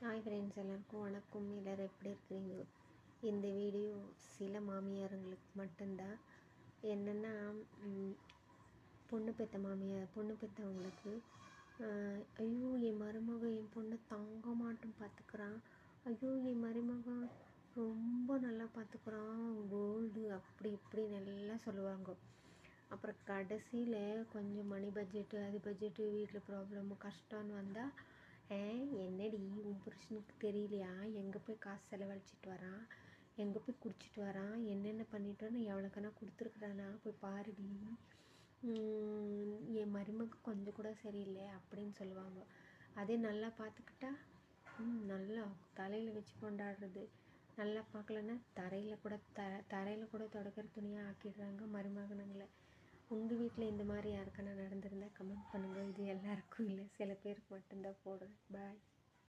Hi friends, எல்லாருக்கும் வணக்கம். எல்லோரும் எப்படி இருக்கிறீங்க? இந்த வீடியோ சில மாமியாருங்களுக்கு மட்டும்தான். என்னென்னா, பொண்ணு பெற்றவங்களுக்கு ஐயோ என் மருமக என் பொண்ணை தாங்க மாட்டோம் பார்த்துக்குறான், ஐயோ என் மருமக ரொம்ப நல்லா பார்த்துக்குறான், கோல்டு அப்படி இப்படி நல்லா சொல்லுவாங்க. அப்புறம் கடைசியில் கொஞ்சம் மணி பட்ஜெட்டு, அது பட்ஜெட்டு, வீட்டில் ப்ராப்ளமு, கஷ்டம்னு வந்தால், என்னடி உன் புருஷனுக்கு தெரியலையா, எங்கே போய் காசு செலவழிச்சிட்டு வரான், எங்கே போய் குடிச்சிட்டு வரான், என்னென்ன பண்ணிட்டோன்னு எவ்வளோக்கனா கொடுத்துருக்குறானா போய் பாருடி, என் மருமக கொஞ்சம் கூட சரியில்லை அப்படின்னு சொல்லுவாங்க. அதே நல்லா பார்த்துக்கிட்டா நல்லா தலையில் வச்சு கொண்டாடுறது, நல்லா பார்க்கலன்னா தரையில் கூட தொடக்கிற துணியாக ஆக்கிடுறாங்க மருமகனுங்களை. உங்கள் வீட்டில் இந்த மாதிரி யாருக்கான நடந்திருந்தால் கமெண்ட் பண்ணுங்கள். இது எல்லாருக்கும் இல்லை, சில பேருக்கு மட்டும்தான் போடுறேன். பாய்.